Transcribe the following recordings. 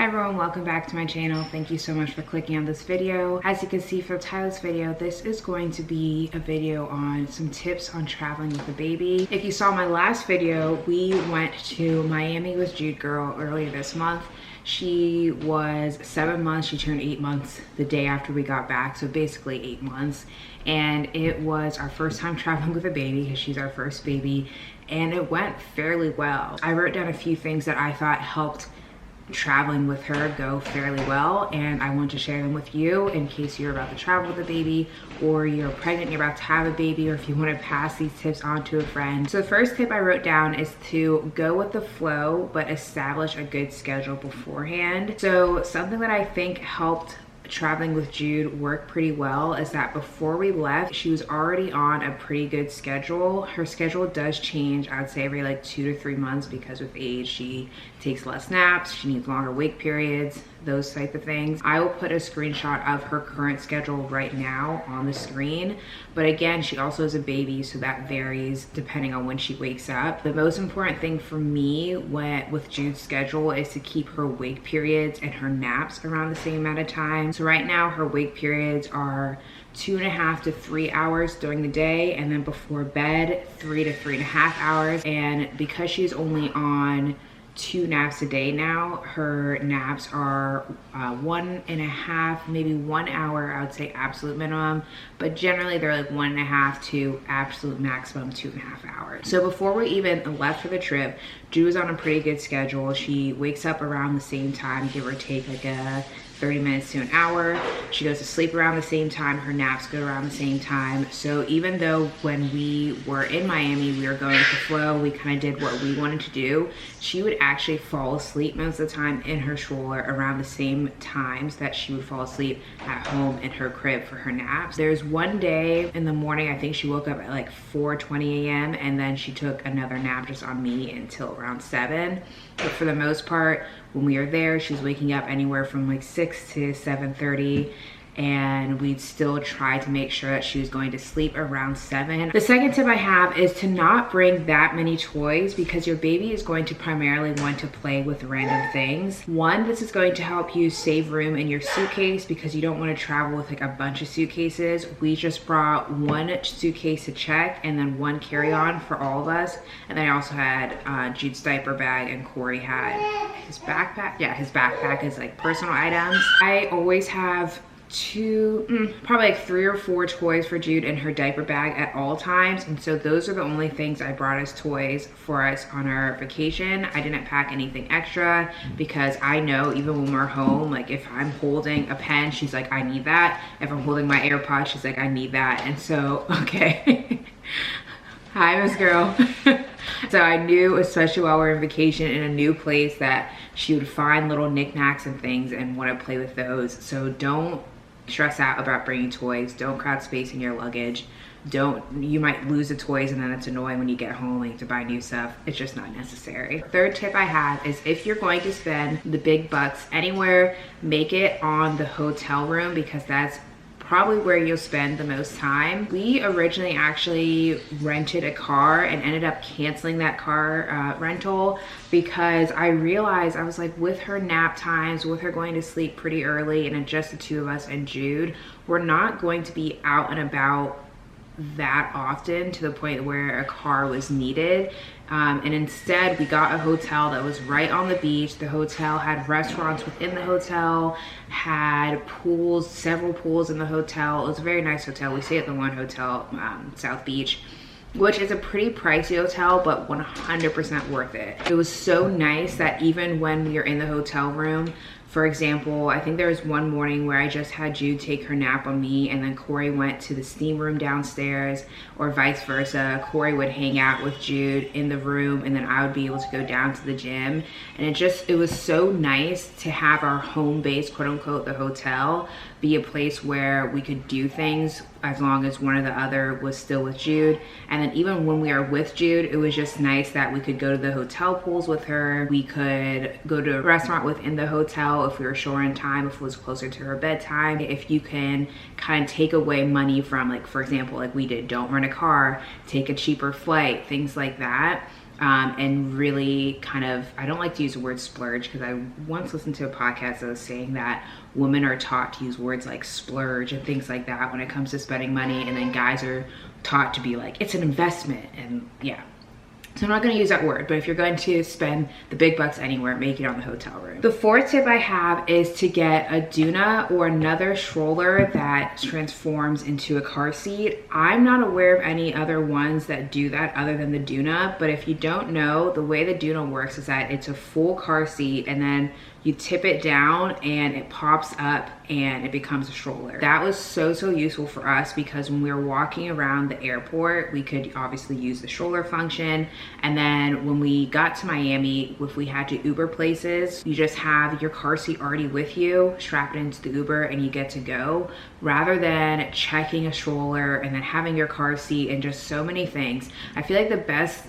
Hi everyone, welcome back to my channel. Thank you so much for clicking on this video. As you can see from the title of this video, this is going to be a video on some tips on traveling with a baby. If you saw my last video, we went to Miami with Jude girl earlier this month. She was 7 months, she turned 8 months the day after we got back, so basically 8 months. And it was our first time traveling with a baby because she's our first baby, and it went fairly well. I wrote down a few things that I thought helped traveling with her go fairly well, and I want to share them with you in case you're about to travel with a baby, or you're pregnant, you're about to have a baby, or if you want to pass these tips on to a friend. So the first tip I wrote down is to go with the flow, but establish a good schedule beforehand. So something that I think helped traveling with Jude work pretty well is that before we left, she was already on a pretty good schedule. Her schedule does change, I would say, every like 2 to 3 months because with age she takes less naps, she needs longer wake periods, those type of things. I will put a screenshot of her current schedule right now on the screen, but again, she also has a baby, so that varies depending on when she wakes up. The most important thing for me with Jude's schedule is to keep her wake periods and her naps around the same amount of time. So right now her wake periods are 2.5 to 3 hours during the day, and then before bed 3 to 3.5 hours. And because she's only on 2 naps a day now, her naps are 1.5, maybe 1 hour, I would say absolute minimum, but generally they're like 1.5 to absolute maximum 2.5 hours. So before we even left for the trip, Jude was on a pretty good schedule. She wakes up around the same time, give or take like a 30 minutes to an hour. She goes to sleep around the same time. Her naps go around the same time. So even though when we were in Miami, we were going with the flow, we kind of did what we wanted to do, she would actually fall asleep most of the time in her stroller around the same times that she would fall asleep at home in her crib for her naps. There's one day in the morning, I think she woke up at like 4:20 a.m. and then she took another nap just on me until around 7. But for the most part, when we were there, she was waking up anywhere from like 6 to 7:30, and we'd still try to make sure that she was going to sleep around 7. The second tip I have is to not bring that many toys, because your baby is going to primarily want to play with random things. One, this is going to help you save room in your suitcase because you don't want to travel with like a bunch of suitcases. We just brought 1 suitcase to check and then 1 carry-on for all of us. And then I also had Jude's diaper bag, and Corey had his backpack. Yeah, his backpack is like personal items. I always have probably like 3 or 4 toys for Jude in her diaper bag at all times, and so those are the only things I brought as toys for us on our vacation. I didn't pack anything extra because I know even when we're home, like if I'm holding a pen, she's like, I need that. If I'm holding my AirPods, she's like, I need that. And so, okay. Hi, Miss Girl. So I knew, especially while we're on vacation in a new place, that she would find little knickknacks and things and want to play with those. So don't stress out about bringing toys. Don't crowd space in your luggage. You might lose the toys and then it's annoying when you get home and you have to buy new stuff. It's just not necessary. Third tip I have is if you're going to spend the big bucks anywhere, make it on the hotel room, because that's probably where you'll spend the most time. We originally actually rented a car and ended up canceling that car rental because I realized, I was like, with her nap times, with her going to sleep pretty early and just the 2 of us and Jude, we're not going to be out and about that often to the point where a car was needed. And instead we got a hotel that was right on the beach. The hotel had restaurants within the hotel, had pools, several pools in the hotel. It was a very nice hotel. We stayed at the one hotel, South Beach, which is a pretty pricey hotel, but 100% worth it. It was so nice that even when you're in the hotel room, for example, I think there was one morning where I just had Jude take her nap on me, and then Corey went to the steam room downstairs, or vice versa. Corey would hang out with Jude in the room, and then I would be able to go down to the gym. And it was so nice to have our home base, quote unquote, the hotel, be a place where we could do things as long as one or the other was still with Jude. And then even when we are with Jude, it was just nice that we could go to the hotel pools with her. We could go to a restaurant within the hotel if we were short on time, if it was closer to her bedtime. If you can kind of take away money from, like, for example, like we did, don't rent a car, take a cheaper flight, things like that. and really kind of, I don't like to use the word splurge because I once listened to a podcast that was saying that women are taught to use words like splurge and things like that when it comes to spending money, and then guys are taught to be like, it's an investment. And yeah, so I'm not going to use that word, but if you're going to spend the big bucks anywhere, make it on the hotel room. The fourth tip I have is to get a Doona or another stroller that transforms into a car seat. I'm not aware of any other ones that do that other than the Doona, but if you don't know, the way the Doona works is that it's a full car seat and then you tip it down and it pops up and it becomes a stroller. That was so useful for us because when we were walking around the airport, we could obviously use the stroller function. And then when we got to Miami, if we had to Uber places, you just have your car seat already with you, strap it into the Uber and you get to go, rather than checking a stroller and then having your car seat and just so many things. I feel like the best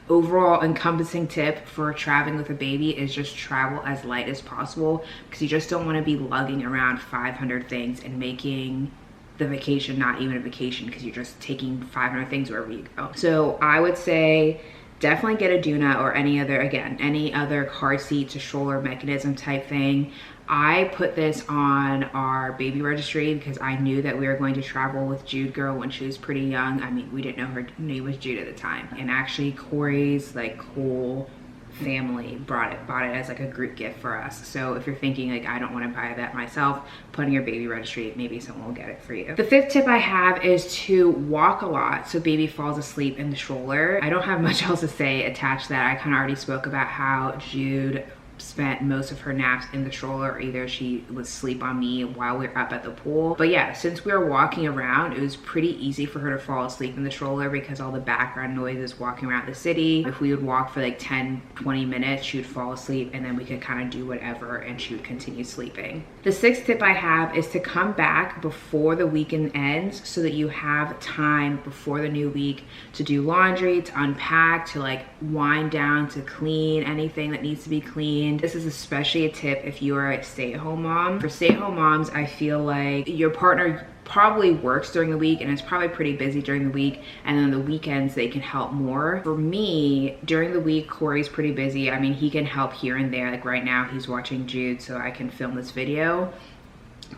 overall encompassing tip for traveling with a baby is just travel as light as possible, because you just don't want to be lugging around 500 things and making the vacation not even a vacation because you're just taking 500 things wherever you go. So I would say definitely get a Doona or any other car seat to stroller mechanism type thing. I put this on our baby registry because I knew that we were going to travel with Jude girl when she was pretty young. I mean, we didn't know her name was Jude at the time. And actually Corey's like whole family bought it as like a group gift for us. So if you're thinking like, I don't want to buy that myself, put in your baby registry, maybe someone will get it for you. The fifth tip I have is to walk a lot so baby falls asleep in the stroller. I don't have much else to say attached to that. I kind of already spoke about how Jude spent most of her naps in the stroller, or either she would sleep on me while we were up at the pool. But yeah, since we were walking around, it was pretty easy for her to fall asleep in the stroller because all the background noises walking around the city. If we would walk for like 10-20 minutes, she would fall asleep and then we could kind of do whatever and she would continue sleeping. The sixth tip I have is to come back before the weekend ends so that you have time before the new week to do laundry, to unpack, to like wind down, to clean anything that needs to be cleaned. This is especially a tip if you are a stay-at-home mom. For stay-at-home moms, I feel like your partner probably works during the week and is probably pretty busy during the week, and then the weekends they can help more. For me, during the week, Corey's pretty busy. I mean, he can help here and there. Like right now, he's watching Jude, so I can film this video.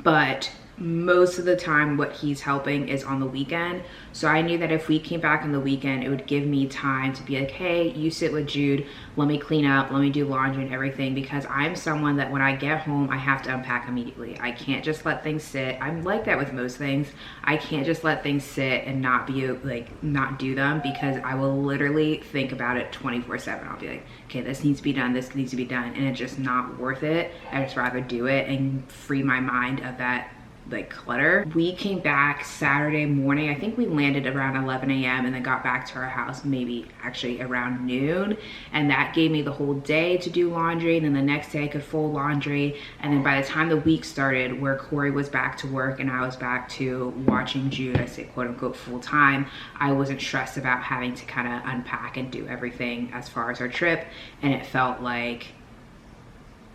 But most of the time what he's helping is on the weekend. So I knew that if we came back on the weekend, it would give me time to be like, hey, you sit with Jude, let me clean up, let me do laundry and everything, because I'm someone that when I get home, I have to unpack immediately. I can't just let things sit. I'm like that with most things. I can't just let things sit and not do them, because I will literally think about it 24/7. I'll be like, okay, this needs to be done, this needs to be done, and it's just not worth it. I'd just rather do it and free my mind of that like clutter. We came back Saturday morning. I think we landed around 11 a.m. and then got back to our house maybe actually around noon, and that gave me the whole day to do laundry, and then the next day I could fold laundry. And then by the time the week started, where Corey was back to work and I was back to watching Jude, I say quote unquote full time, I wasn't stressed about having to kind of unpack and do everything as far as our trip, and it felt like,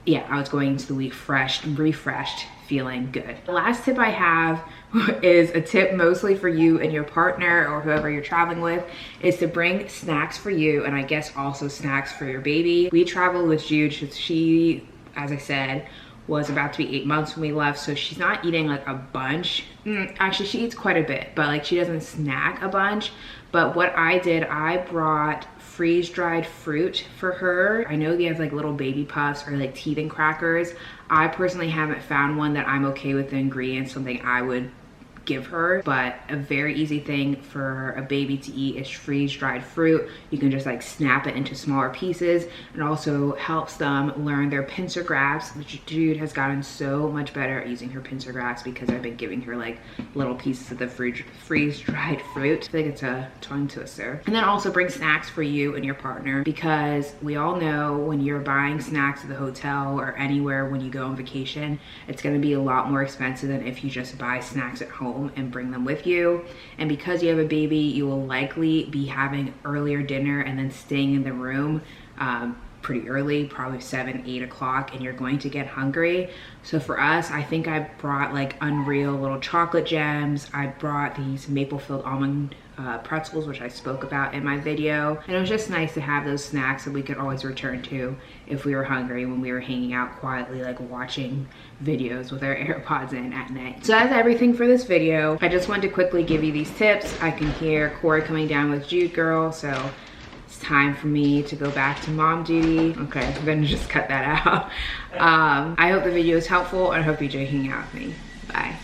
yeah, I was going into the week refreshed, feeling good. The last tip I have is a tip mostly for you and your partner or whoever you're traveling with, is to bring snacks for you, and I guess also snacks for your baby. We traveled with Jude. She, as I said, was about to be 8 months when we left, so she's not eating like a bunch. Actually, she eats quite a bit, but like she doesn't snack a bunch. But what I did, I brought freeze-dried fruit for her. I know they have like little baby puffs or like teething crackers. I personally haven't found one that I'm okay with the ingredients, something I would give her, but a very easy thing for a baby to eat is freeze-dried fruit. You can just like snap it into smaller pieces, and also helps them learn their pincer grasp, which Jude has gotten so much better at using her pincer grasp because I've been giving her like little pieces of the freeze-dried fruit. I feel like it's a tongue twister. And then also bring snacks for you and your partner, because we all know when you're buying snacks at the hotel or anywhere when you go on vacation, it's going to be a lot more expensive than if you just buy snacks at home and bring them with you. And because you have a baby, you will likely be having earlier dinner and then staying in the room pretty early, probably 7, 8 o'clock, and you're going to get hungry. So for us, I think I brought like Unreal little chocolate gems. I brought these maple filled almond pretzels, which I spoke about in my video. And it was just nice to have those snacks that we could always return to if we were hungry when we were hanging out quietly, like watching videos with our AirPods in at night. So that's everything for this video. I just wanted to quickly give you these tips. I can hear Corey coming down with Jude Girl, so it's time for me to go back to mom duty. Okay, I'm gonna just cut that out. I hope the video is helpful, and I hope you enjoy hanging out with me. Bye.